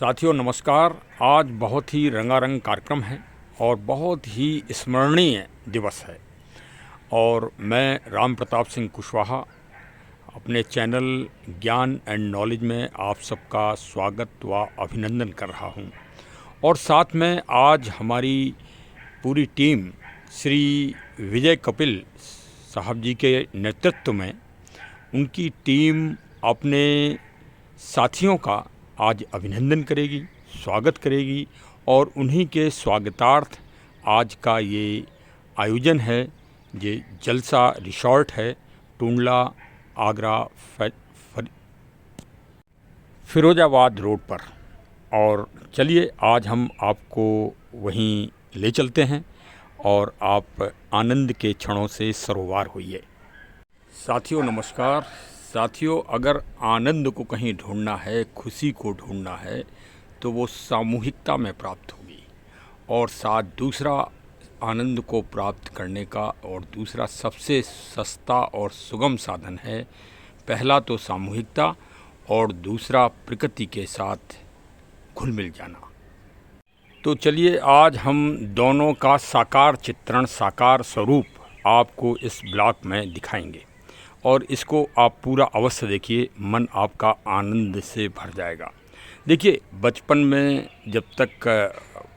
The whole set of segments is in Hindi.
साथियों नमस्कार। आज बहुत ही रंगारंग कार्यक्रम है और बहुत ही स्मरणीय दिवस है और मैं राम प्रताप सिंह कुशवाहा अपने चैनल ज्ञान एंड नॉलेज में आप सबका स्वागत व अभिनंदन कर रहा हूं। और साथ में आज हमारी पूरी टीम श्री विजय कपिल साहब जी के नेतृत्व में उनकी टीम अपने साथियों का आज अभिनंदन करेगी, स्वागत करेगी और उन्हीं के स्वागतार्थ आज का ये आयोजन है। ये जलसा रिसॉर्ट है टुंडला आगरा फिरोजाबाद रोड पर। और चलिए आज हम आपको वहीं ले चलते हैं और आप आनंद के क्षणों से सरोवर होइए। साथियों नमस्कार। साथियों, अगर आनंद को कहीं ढूंढना है, खुशी को ढूंढना है तो वो सामूहिकता में प्राप्त होगी। और साथ दूसरा आनंद को प्राप्त करने का और दूसरा सबसे सस्ता और सुगम साधन है, पहला तो सामूहिकता और दूसरा प्रकृति के साथ घुल मिल जाना। तो चलिए आज हम दोनों का साकार चित्रण, साकार स्वरूप आपको इस ब्लॉग में दिखाएंगे और इसको आप पूरा अवश्य देखिए, मन आपका आनंद से भर जाएगा। देखिए, बचपन में जब तक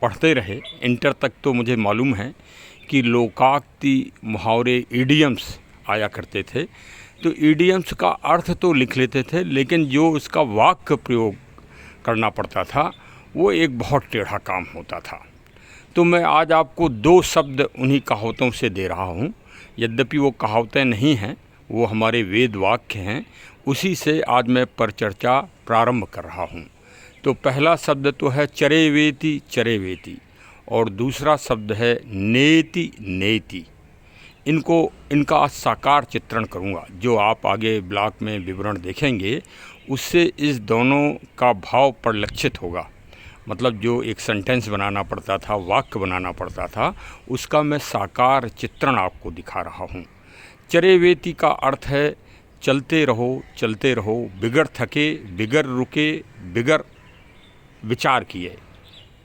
पढ़ते रहे, इंटर तक तो मुझे मालूम है कि लोकाक्ति, मुहावरे, इडियम्स आया करते थे। तो इडियम्स का अर्थ तो लिख लेते थे, लेकिन जो उसका वाक्य प्रयोग करना पड़ता था वो एक बहुत टेढ़ा काम होता था। तो मैं आज आपको दो शब्द उन्हीं कहावतों से दे रहा हूँ। यद्यपि वो कहावतें नहीं हैं, वो हमारे वेद वाक्य हैं। उसी से आज मैं परिचर्चा प्रारंभ कर रहा हूँ। तो पहला शब्द तो है चरेवेति चरेवेति और दूसरा शब्द है नेति नेति। इनका साकार चित्रण करूँगा, जो आप आगे ब्लॉग में विवरण देखेंगे उससे इस दोनों का भाव परिलक्षित होगा। मतलब जो एक सेंटेंस बनाना पड़ता था, वाक्य बनाना पड़ता था, उसका मैं साकार चित्रण आपको दिखा रहा हूँ। चरेवेति का अर्थ है चलते रहो बिगर थके, बिगर रुके, बिगर विचार किए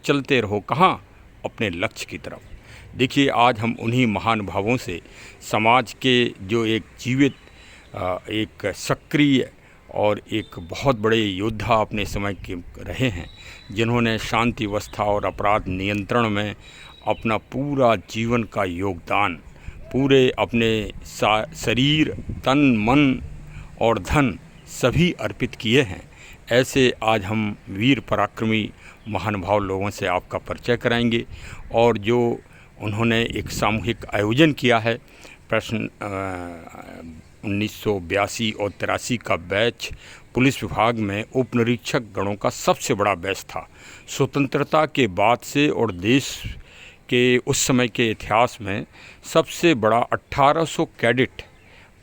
चलते रहो। कहाँ? अपने लक्ष्य की तरफ। देखिए, आज हम उन्हीं महानुभावों से, समाज के जो एक जीवित, एक सक्रिय और एक बहुत बड़े योद्धा अपने समय के रहे हैं, जिन्होंने शांति व्यवस्था और अपराध नियंत्रण में अपना पूरा जीवन का योगदान, पूरे अपने शरीर, तन, मन और धन सभी अर्पित किए हैं। ऐसे आज हम वीर पराक्रमी महानुभाव लोगों से आपका परिचय कराएंगे। और जो उन्होंने एक सामूहिक आयोजन किया है, प्रश्न 1982 और 83 का बैच पुलिस विभाग में उप निरीक्षक गणों का सबसे बड़ा बैच था। स्वतंत्रता के बाद से और देश के उस समय के इतिहास में सबसे बड़ा 1800 कैडेट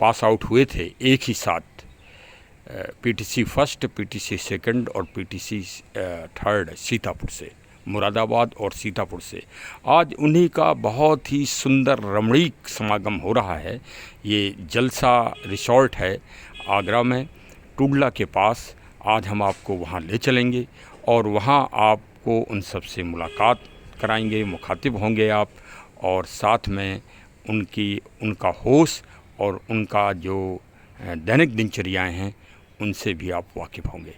पास आउट हुए थे एक ही साथ, पीटीसी फर्स्ट, पीटीसी सेकंड और पीटीसी थर्ड, सीतापुर से, मुरादाबाद और सीतापुर से। आज उन्हीं का बहुत ही सुंदर रमणीक समागम हो रहा है। ये जलसा रिसॉर्ट है आगरा में, टुंडला के पास। आज हम आपको वहाँ ले चलेंगे और वहाँ आपको उन सब से मुलाकात कराएंगे, मुखातिब होंगे आप, और साथ में उनका होश और उनका जो दैनिक दिनचर्याएं हैं उनसे भी आप वाकिफ़ होंगे।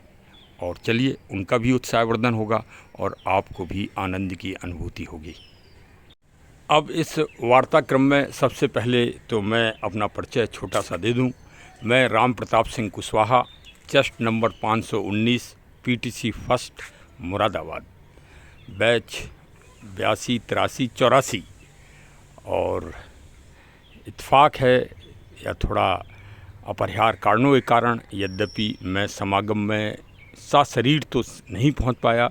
और चलिए, उनका भी उत्साहवर्धन होगा और आपको भी आनंद की अनुभूति होगी। अब इस वार्ताक्रम में सबसे पहले तो मैं अपना परिचय छोटा सा दे दूं। मैं Ram Pratap Singh Kushwaha, chest number 519, PTC first, Moradabad, batch 82, 83, 84। और इत्तेफाक है या थोड़ा अपरिहार्य कारणों के कारण, यद्यपि मैं समागम में सशरीर तो नहीं पहुंच पाया,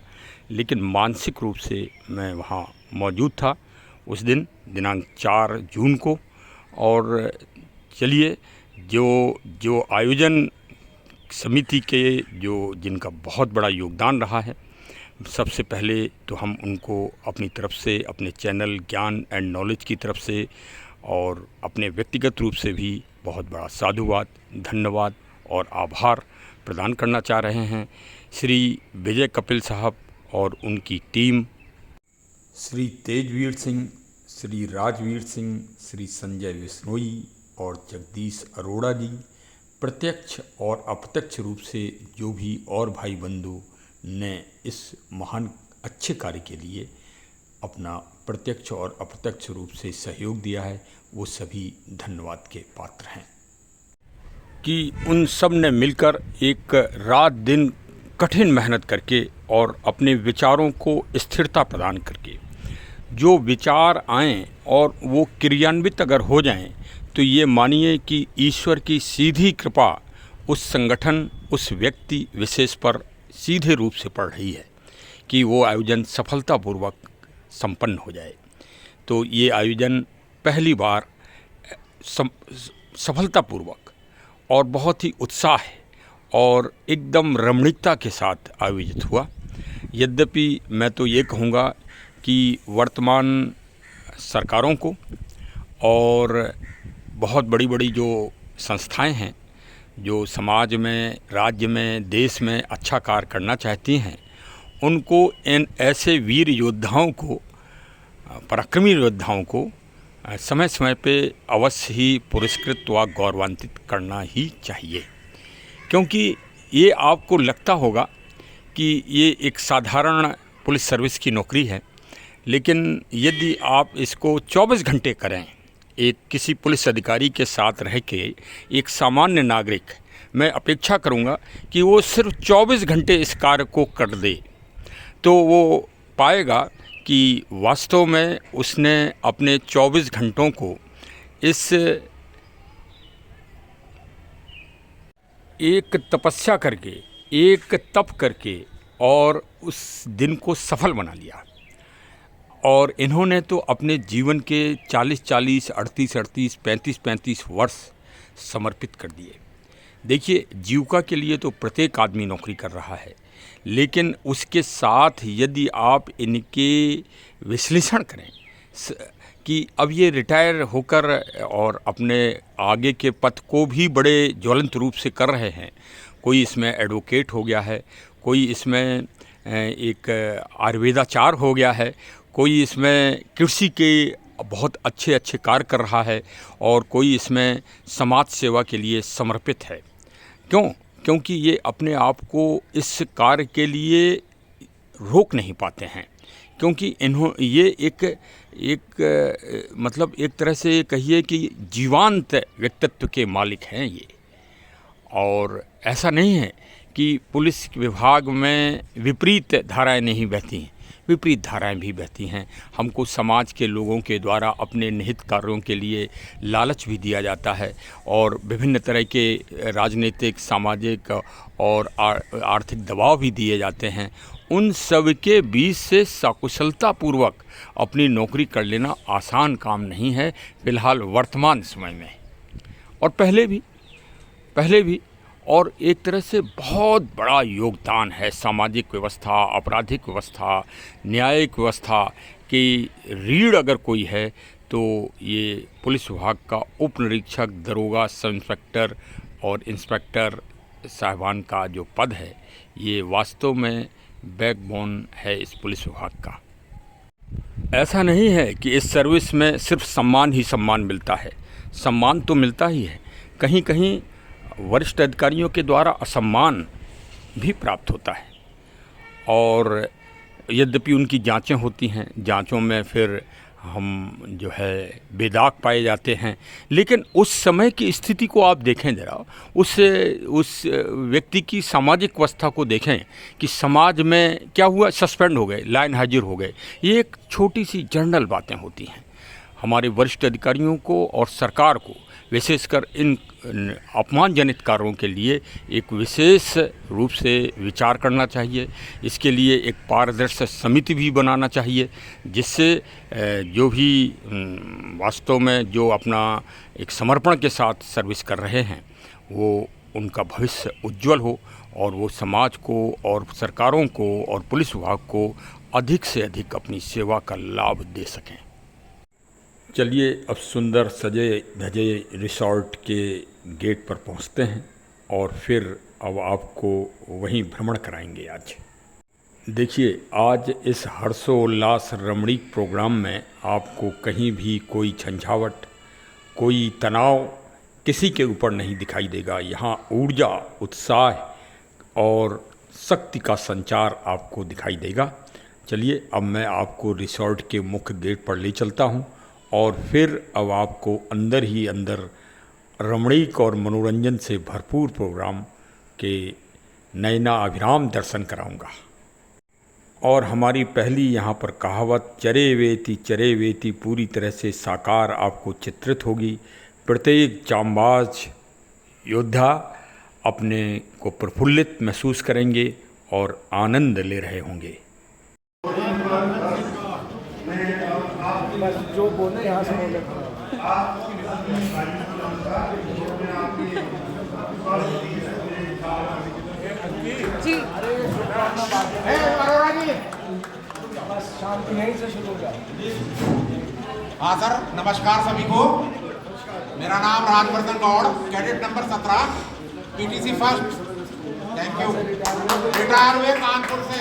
लेकिन मानसिक रूप से मैं वहां मौजूद था उस दिन, दिनांक 4 जून को। और चलिए, जो आयोजन समिति के जिनका बहुत बड़ा योगदान रहा है, सबसे पहले तो हम उनको अपनी तरफ से, अपने चैनल ज्ञान एंड नॉलेज की तरफ से और अपने व्यक्तिगत रूप से भी बहुत बड़ा साधुवाद, धन्यवाद और आभार प्रदान करना चाह रहे हैं श्री विजय कपिल साहब और उनकी टीम, श्री तेजवीर सिंह, श्री राजवीर सिंह, श्री संजय बिश्नोई और जगदीश अरोड़ा जी, प्रत्यक्ष और अप्रत्यक्ष रूप से जो भी और भाई बंधु ने इस महान अच्छे कार्य के लिए अपना प्रत्यक्ष और अप्रत्यक्ष रूप से सहयोग दिया है, वो सभी धन्यवाद के पात्र हैं। कि उन सब ने मिलकर एक रात दिन कठिन मेहनत करके और अपने विचारों को स्थिरता प्रदान करके जो विचार आएँ और वो क्रियान्वित अगर हो जाएं, तो ये मानिए कि ईश्वर की सीधी कृपा उस संगठन, उस व्यक्ति विशेष पर सीधे रूप से पड़ रही है कि वो आयोजन सफलतापूर्वक संपन्न हो जाए। तो ये आयोजन पहली बार सफलतापूर्वक और बहुत ही उत्साह और एकदम रमणीकता के साथ आयोजित हुआ। यद्यपि मैं तो ये कहूँगा कि वर्तमान सरकारों को और बहुत बड़ी बड़ी जो संस्थाएं हैं जो समाज में, राज्य में, देश में अच्छा कार्य करना चाहती हैं, उनको इन ऐसे वीर योद्धाओं को, पराक्रमी योद्धाओं को समय समय पे अवश्य ही पुरस्कृत व गौरवान्वित करना ही चाहिए। क्योंकि ये आपको लगता होगा कि ये एक साधारण पुलिस सर्विस की नौकरी है, लेकिन यदि आप इसको 24 घंटे करें, एक किसी पुलिस अधिकारी के साथ रह के एक सामान्य नागरिक, मैं अपेक्षा करूंगा कि वो सिर्फ 24 घंटे इस कार्य को कर दे, तो वो पाएगा कि वास्तव में उसने अपने 24 घंटों को इस एक तपस्या करके, एक तप करके और उस दिन को सफल बना लिया। और इन्होंने तो अपने जीवन के 40-40, 38-38, 35-35 वर्ष समर्पित कर दिए। देखिए, जीविका के लिए तो प्रत्येक आदमी नौकरी कर रहा है, लेकिन उसके साथ यदि आप इनके विश्लेषण करें कि अब ये रिटायर होकर और अपने आगे के पथ को भी बड़े ज्वलंत रूप से कर रहे हैं। कोई इसमें एडवोकेट हो गया है, कोई इसमें एक आयुर्वेदाचार्य हो गया है, कोई इसमें कृषि के बहुत अच्छे अच्छे कार्य कर रहा है और कोई इसमें समाज सेवा के लिए समर्पित है। क्योंकि ये अपने आप को इस कार्य के लिए रोक नहीं पाते हैं, क्योंकि ये एक मतलब एक तरह से कहिए कि जीवंत व्यक्तित्व के मालिक हैं ये। और ऐसा नहीं है कि पुलिस विभाग में विपरीत धाराएं नहीं बहती हैं, विपरीत धाराएं भी बहती हैं। हमको समाज के लोगों के द्वारा अपने निहित कार्यों के लिए लालच भी दिया जाता है और विभिन्न तरह के राजनीतिक, सामाजिक और आर्थिक दबाव भी दिए जाते हैं। उन सब के बीच से सकुशलतापूर्वक अपनी नौकरी कर लेना आसान काम नहीं है, फिलहाल वर्तमान समय में और पहले भी। और एक तरह से बहुत बड़ा योगदान है सामाजिक व्यवस्था, आपराधिक व्यवस्था, न्यायिक व्यवस्था की रीढ़ अगर कोई है तो ये पुलिस विभाग का उप निरीक्षक, दरोगा, सब इंस्पेक्टर और इंस्पेक्टर साहिबान का जो पद है, ये वास्तव में बैकबोन है इस पुलिस विभाग का। ऐसा नहीं है कि इस सर्विस में सिर्फ सम्मान ही सम्मान मिलता है, सम्मान तो मिलता ही है, कहीं कहीं वरिष्ठ अधिकारियों के द्वारा असम्मान भी प्राप्त होता है। और यद्यपि उनकी जांचें होती हैं, जांचों में फिर हम जो है बेदाग पाए जाते हैं, लेकिन उस समय की स्थिति को आप देखें ज़रा, उस व्यक्ति की सामाजिक अवस्था को देखें कि समाज में क्या हुआ, सस्पेंड हो गए, लाइन हाजिर हो गए। ये एक छोटी सी जनरल बातें होती हैं। हमारे वरिष्ठ अधिकारियों को और सरकार को विशेषकर इन अपमानजनित कार्यों के लिए एक विशेष रूप से विचार करना चाहिए। इसके लिए एक पारदर्शी समिति भी बनाना चाहिए, जिससे जो भी वास्तव में जो अपना एक समर्पण के साथ सर्विस कर रहे हैं, वो उनका भविष्य उज्जवल हो और वो समाज को और सरकारों को और पुलिस विभाग को अधिक से अधिक अपनी सेवा का लाभ दे सकें। चलिए अब सुंदर सजे धजे रिसॉर्ट के गेट पर पहुंचते हैं और फिर अब आपको वहीं भ्रमण कराएंगे आज। देखिए, आज इस हर्षोल्लास रमणीक प्रोग्राम में आपको कहीं भी कोई झंझावट, कोई तनाव किसी के ऊपर नहीं दिखाई देगा। यहाँ ऊर्जा, उत्साह और शक्ति का संचार आपको दिखाई देगा। चलिए, अब मैं आपको रिसॉर्ट के मुख्य गेट पर ले चलता हूँ और फिर अब आपको अंदर ही अंदर रमणीक और मनोरंजन से भरपूर प्रोग्राम के नयना अभिराम दर्शन कराऊंगा। और हमारी पहली यहाँ पर कहावत चरे वेती पूरी तरह से साकार आपको चित्रित होगी। प्रत्येक जांबाज योद्धा अपने को प्रफुल्लित महसूस करेंगे और आनंद ले रहे होंगे। बस जो बोले यहाँ से बोले। जी अरोड़ा जी, बस शांति यहीं से शुरू हो जाए। हाँ सर, नमस्कार सभी को। मेरा नाम Rajvardhan Gaur, cadet number 17, PTC first. Thank you. Retire हुए कानपुर से।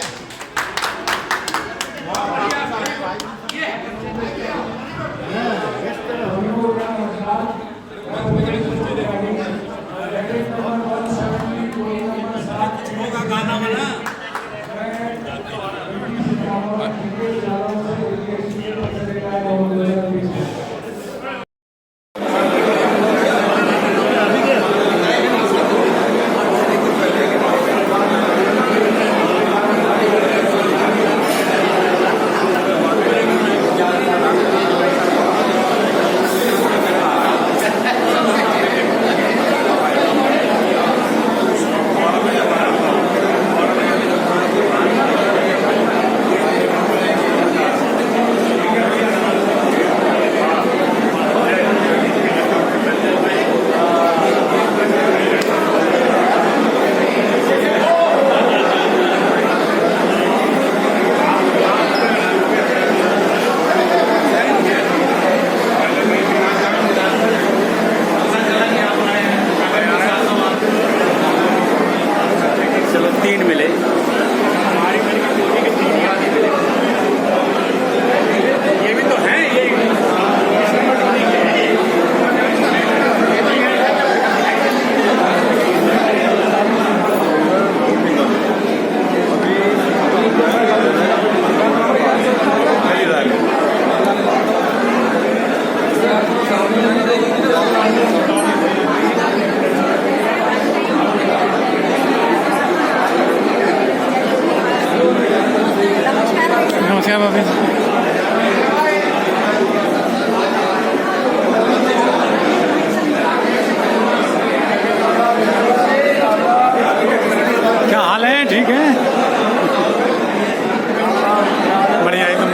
गाना बना नमस्कार बाबा। क्या हाल है? ठीक है, बढ़िया एकदम।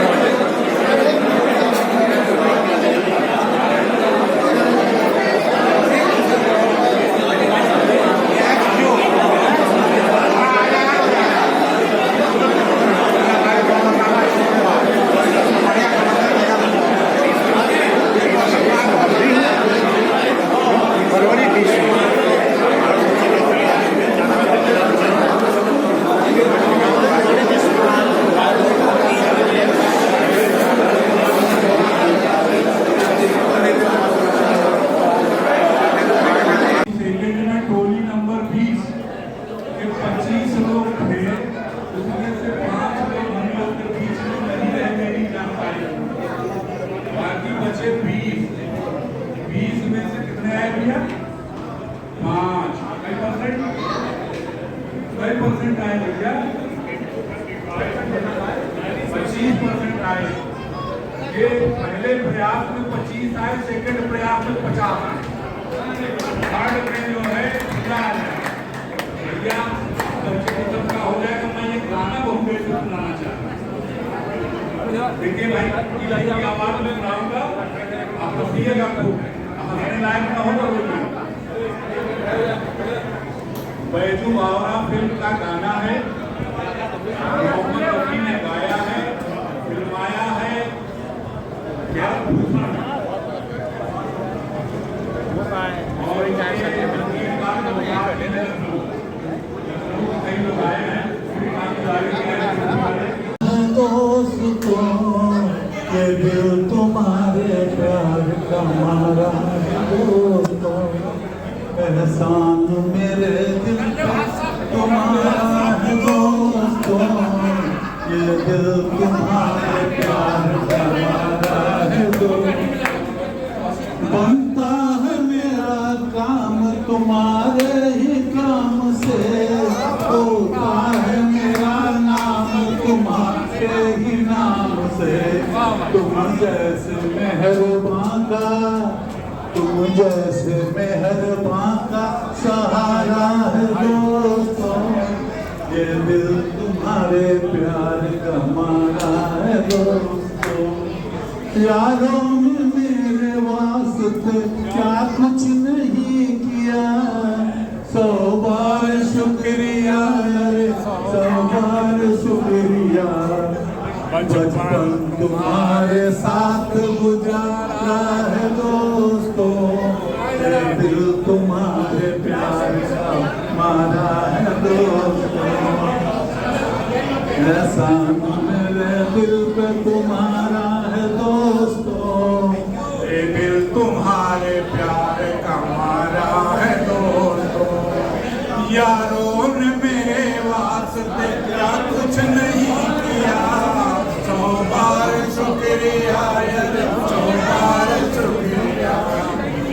ये पहले प्रयास में 25 आए, सेकंड प्रयास में 50 आए। थर्ड में जो है भैया जब का हो जाएगा, मैं ये गाना बहुत देर से सुनाना चाहता हूँ। देखिए भाई, की आवाज में सुनाऊंगा, आप हंसिएगा खूब, हंसने लायक ना हो तो बोलिए। बैजू बावरा फिल्म का गाना है, मोहम्मद रफी ने गाया है, फिल्माया है। क्या और हमारा दोस्तों, एहसान मेरे दिल पे तुम्हारा है दोस्तों, ये दिल तुम्हारे प्यार का हमारा है दोस्तों। बनता है मेरा काम तुम्हारे ही काम से, होता है मेरा नाम तुम्हारे ही नाम से। तुम जैसे मेहरबान का, तुम जैसे मेहरबान का सहारा है दोस्तों, ये दिल तुम्हारे प्यार का हमारा है दोस्तों। यारों में मेरे वास्ते क्या कुछ नहीं किया, 100 बार शुक्रिया, 100 बार शुक्रिया। बचपन तुम्हारे साथ गुजारा है दोस्तों, ये दिल तुम्हारे प्यार का हमारा है दोस्तों। एहसान मेरे दिल पे तुम्हारा है दोस्तों, ये दिल तुम्हारे प्यार का हमारा है दोस्तों। यारों ने मेरे वास्ते क्या कुछ नहीं किया, 100 बार शुक्रिया, 100 बार शुक्रिया।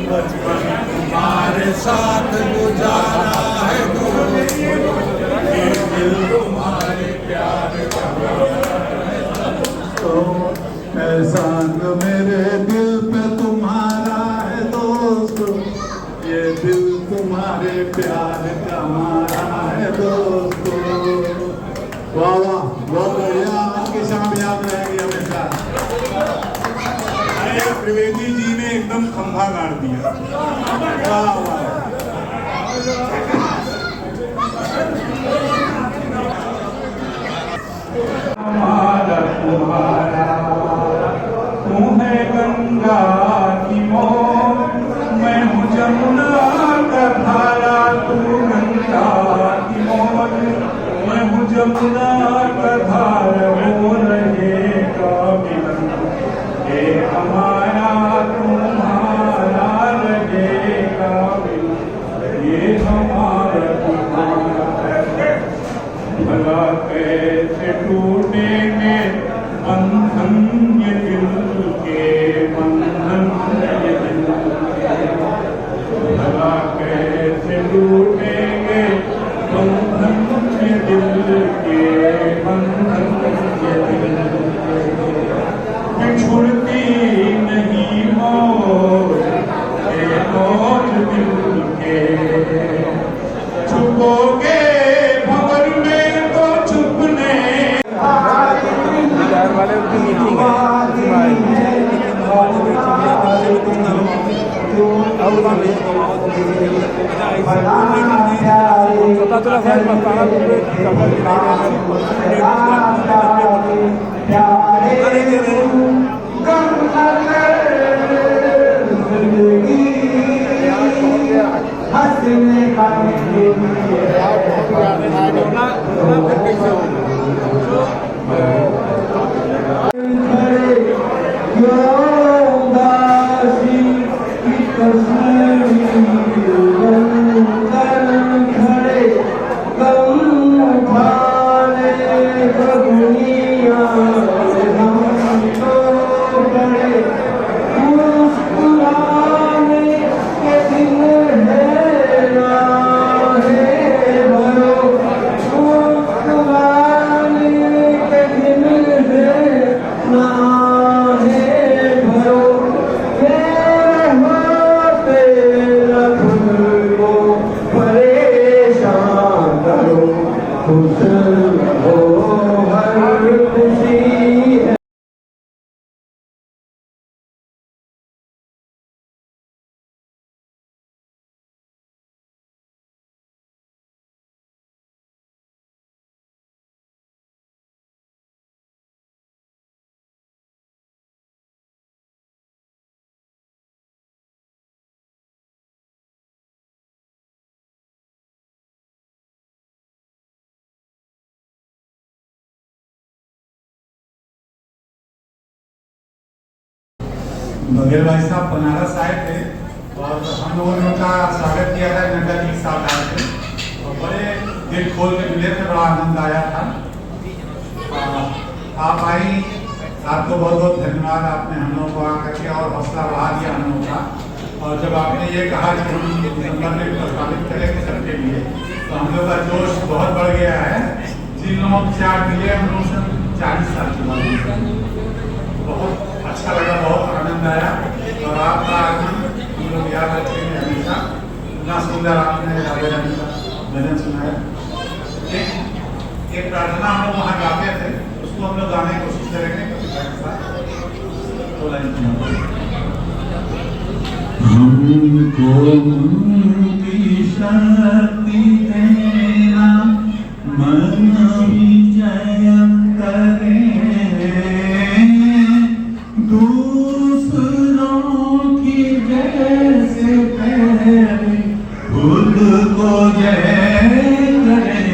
बचपन तुम्हारे साथ गुजारा है दोस्तों, ये दिल तुम्हारे प्यार का दोस्तों। एहसान मेरे दिल पे तुम्हारा है दोस्तों, ये दिल तुम्हारे प्यार का हमारा है दोस्तों। वाह वाह, बहुत बढ़िया, आपकी शाम याद रहेगी हमेशा। अरे त्रिवेदी जी ने एकदम खंभा गाड़ दिया। वाह वाह। हमारा तुम्हारा तू है गंगा की मोर, मैं हूँ जमुना का धारा, तू गंगा की मोर, मैं हूँ जमुना का धारा। हो रहेगा मिलन ये हमारा तुम्हारा, रहेगा मिलन ये हमारा तुम्हारा। भला कैसे टूटेंगे बंधन ये दिल के, बंधन ये दिल के। भला कैसे टूटेंगे बंधन ये दिल के, बंधन ये दिल के। छुड़ती नहीं मौज ये मौज दिल के, छुपोगे भंवर में तो छुपने। वाले उनकी मीटिंग खुश हो हर खुशी बघेल भाई साहब बनारस आए थे और हम लोगों ने उनका स्वागत किया था। नड्डा जी के साथ आए थे और बड़े दिल खोल के मिले थे, बड़ा आनंद आया था। आप आई, आपको बहुत बहुत धन्यवाद। आपने हम लोगों को आकर के और हौसला बढ़ा दिया हम लोगों का। और जब आपने ये कहा कि हम दिसंबर में प्रस्तावित करेंगे सबके लिए, तो हम लोग का जोश बहुत बढ़ गया है। जिन लोगों को 4 मिले हम लोग से 40 साल के बाद बहुत अच्छा लगा, बहुत आनंद आया। और आपका आगमन हम लोग याद रखेंगे हमेशा। इतना सुंदर आपने राजा रानी का भजन सुनाया। एक प्रार्थना हम लोग वहाँ गाते थे, उसको हम लोग गाने की कोशिश करेंगे कविता के साथ। तो हमको की शक्ति देना, मन विजय करे, दूसरों की जैसे पहले खुद को जय करे।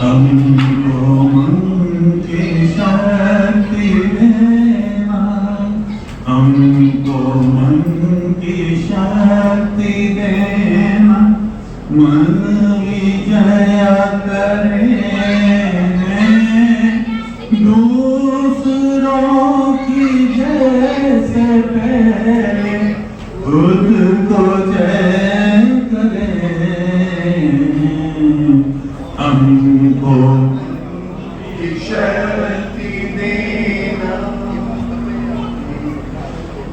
हमको मन की शक्ति देना, हमको मन की शक्ति देना, मन विजय करे, दूसरों की जैसे पहले खुद को जय करे। हमको शक्ति देना,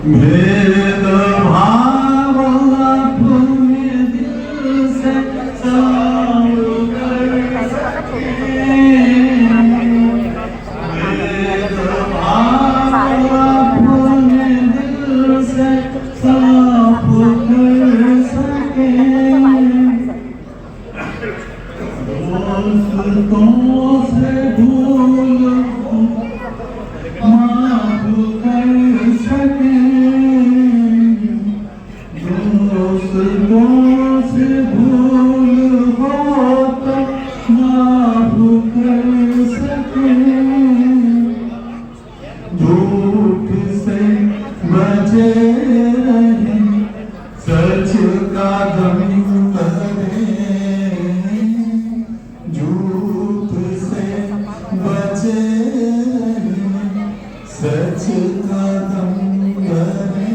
भेदभाव अपने दिल से साफ कर सके, भेदभाव अपने दिल से साफ कर सके, दोस्तों से भूल माफ कर सके, दोस्तों से भूल हो तो माफ कर सके, झूठ से बचे रहे, सच का दम करे, झूठ से बचे रहे, सच का दम करे,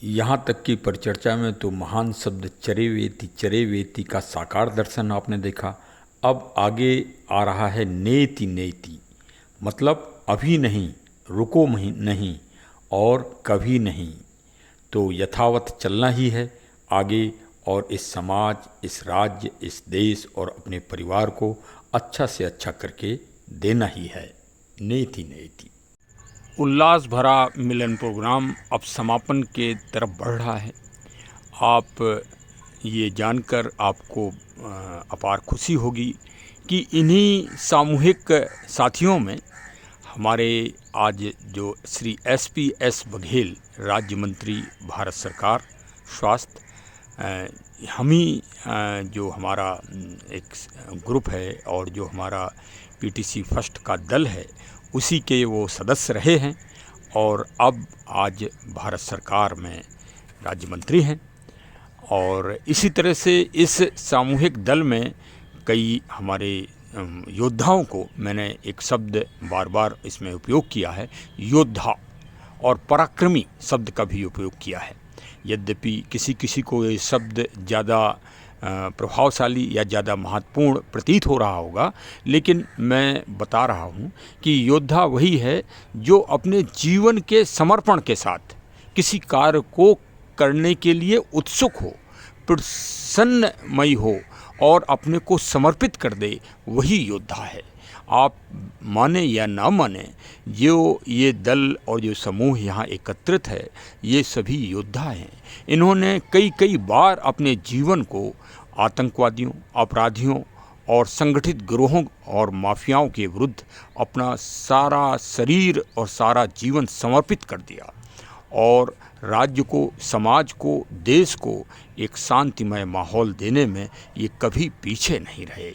यहाँ तक की परिचर्चा में तो महान शब्द चरे वेति का साकार दर्शन आपने देखा। अब आगे आ रहा है नेति नेति, मतलब अभी नहीं, रुको नहीं और कभी नहीं। तो यथावत चलना ही है आगे और इस समाज, इस राज्य, इस देश और अपने परिवार को अच्छा से अच्छा करके देना ही है। नेति नेति। उल्लास भरा मिलन प्रोग्राम अब समापन के तरफ बढ़ रहा है। आप ये जानकर आपको अपार खुशी होगी कि इन्हीं सामूहिक साथियों में हमारे आज जो श्री SP.S. बघेल, राज्य मंत्री भारत सरकार स्वास्थ्य, हम ही जो हमारा एक ग्रुप है और जो हमारा PTC फर्स्ट का दल है उसी के वो सदस्य रहे हैं और अब आज भारत सरकार में राज्य मंत्री हैं। और इसी तरह से इस सामूहिक दल में कई हमारे योद्धाओं को मैंने एक शब्द बार बार इसमें उपयोग किया है, योद्धा और पराक्रमी शब्द का भी उपयोग किया है। यद्यपि किसी को ये शब्द ज़्यादा प्रभावशाली या ज़्यादा महत्वपूर्ण प्रतीत हो रहा होगा, लेकिन मैं बता रहा हूँ कि योद्धा वही है जो अपने जीवन के समर्पण के साथ किसी कार्य को करने के लिए उत्सुक हो, प्रसन्नमयी हो और अपने को समर्पित कर दे, वही योद्धा है। आप माने या ना माने, जो ये दल और जो समूह यहाँ एकत्रित है, ये सभी योद्धा हैं। इन्होंने कई बार अपने जीवन को आतंकवादियों, अपराधियों और संगठित गिरोहों और माफियाओं के विरुद्ध अपना सारा शरीर और सारा जीवन समर्पित कर दिया और राज्य को, समाज को, देश को एक शांतिमय माहौल देने में ये कभी पीछे नहीं रहे।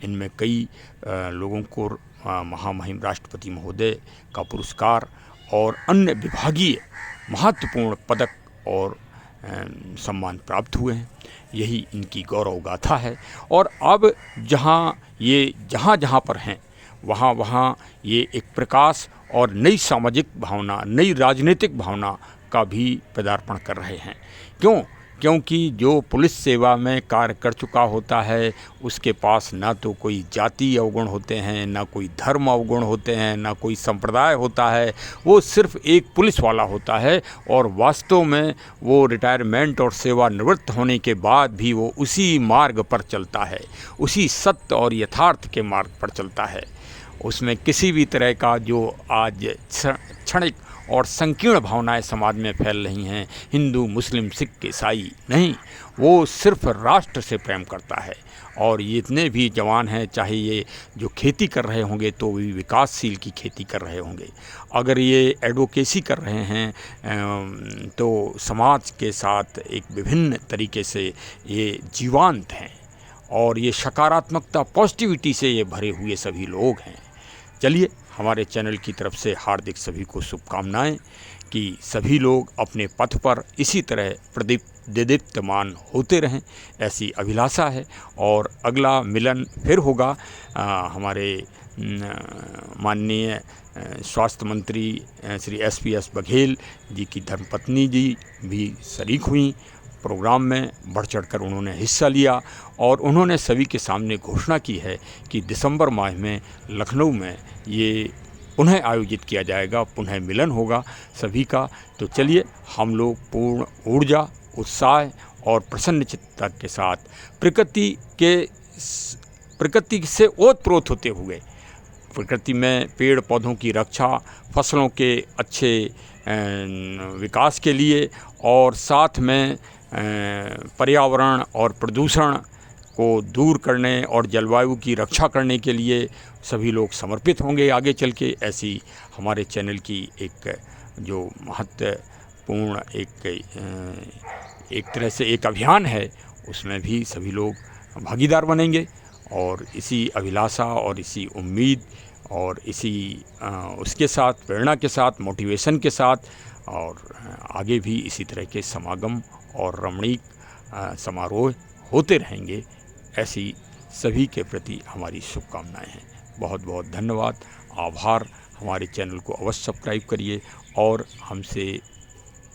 इनमें कई लोगों को महामहिम राष्ट्रपति महोदय का पुरस्कार और अन्य विभागीय महत्वपूर्ण पदक और सम्मान प्राप्त हुए हैं। यही इनकी गौरव गाथा है। और अब जहाँ पर हैं, वहाँ ये एक प्रकाश और नई सामाजिक भावना, नई राजनीतिक भावना का भी पदार्पण कर रहे हैं। क्योंकि जो पुलिस सेवा में कार्य कर चुका होता है, उसके पास ना तो कोई जाति अवगुण होते हैं, ना कोई धर्म अवगुण होते हैं, ना कोई संप्रदाय होता है। वो सिर्फ एक पुलिस वाला होता है और वास्तव में वो रिटायरमेंट और सेवानिवृत्त होने के बाद भी वो उसी मार्ग पर चलता है, उसी सत्य और यथार्थ के मार्ग पर चलता है। उसमें किसी भी तरह का जो आज क्षणिक और संकीर्ण भावनाएं समाज में फैल रही हैं, हिंदू, मुस्लिम, सिख, ईसाई नहीं, वो सिर्फ राष्ट्र से प्रेम करता है। और ये इतने भी जवान हैं, चाहे ये जो खेती कर रहे होंगे तो भी विकासशील की खेती कर रहे होंगे, अगर ये एडवोकेसी कर रहे हैं तो समाज के साथ एक विभिन्न तरीके से ये जीवांत हैं और ये सकारात्मकता, पॉजिटिविटी से ये भरे हुए सभी लोग हैं। चलिए, हमारे चैनल की तरफ से हार्दिक सभी को शुभकामनाएं कि सभी लोग अपने पथ पर इसी तरह प्रदीप्तमान होते रहें, ऐसी अभिलाषा है। और अगला मिलन फिर होगा। हमारे माननीय स्वास्थ्य मंत्री श्री SPS बघेल जी की धर्मपत्नी जी भी शरीक हुई प्रोग्राम में, बढ़ चढ़कर उन्होंने हिस्सा लिया और उन्होंने सभी के सामने घोषणा की है कि दिसंबर माह में लखनऊ में ये पुनः आयोजित किया जाएगा, पुनः मिलन होगा सभी का। तो चलिए, हम लोग पूर्ण ऊर्जा, उत्साह और प्रसन्नचित्तता के साथ प्रकृति से ओतप्रोत होते हुए, प्रकृति में पेड़ पौधों की रक्षा, फसलों के अच्छे विकास के लिए और साथ में पर्यावरण और प्रदूषण को दूर करने और जलवायु की रक्षा करने के लिए सभी लोग समर्पित होंगे आगे चल के। ऐसी हमारे चैनल की एक जो महत्वपूर्ण एक तरह से एक अभियान है, उसमें भी सभी लोग भागीदार बनेंगे और इसी अभिलाषा और इसी उम्मीद और इसी उसके साथ, प्रेरणा के साथ, मोटिवेशन के साथ और आगे भी इसी तरह के समागम और रमणीक समारोह होते रहेंगे। ऐसी सभी के प्रति हमारी शुभकामनाएं हैं। बहुत बहुत धन्यवाद, आभार। हमारे चैनल को अवश्य सब्सक्राइब करिए और हमसे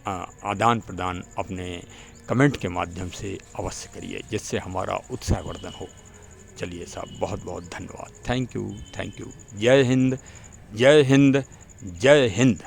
आदान प्रदान अपने कमेंट के माध्यम से अवश्य करिए, जिससे हमारा उत्साहवर्धन हो। चलिए साहब, बहुत बहुत धन्यवाद। Thank you. जय हिंद, जय हिंद, जय हिंद।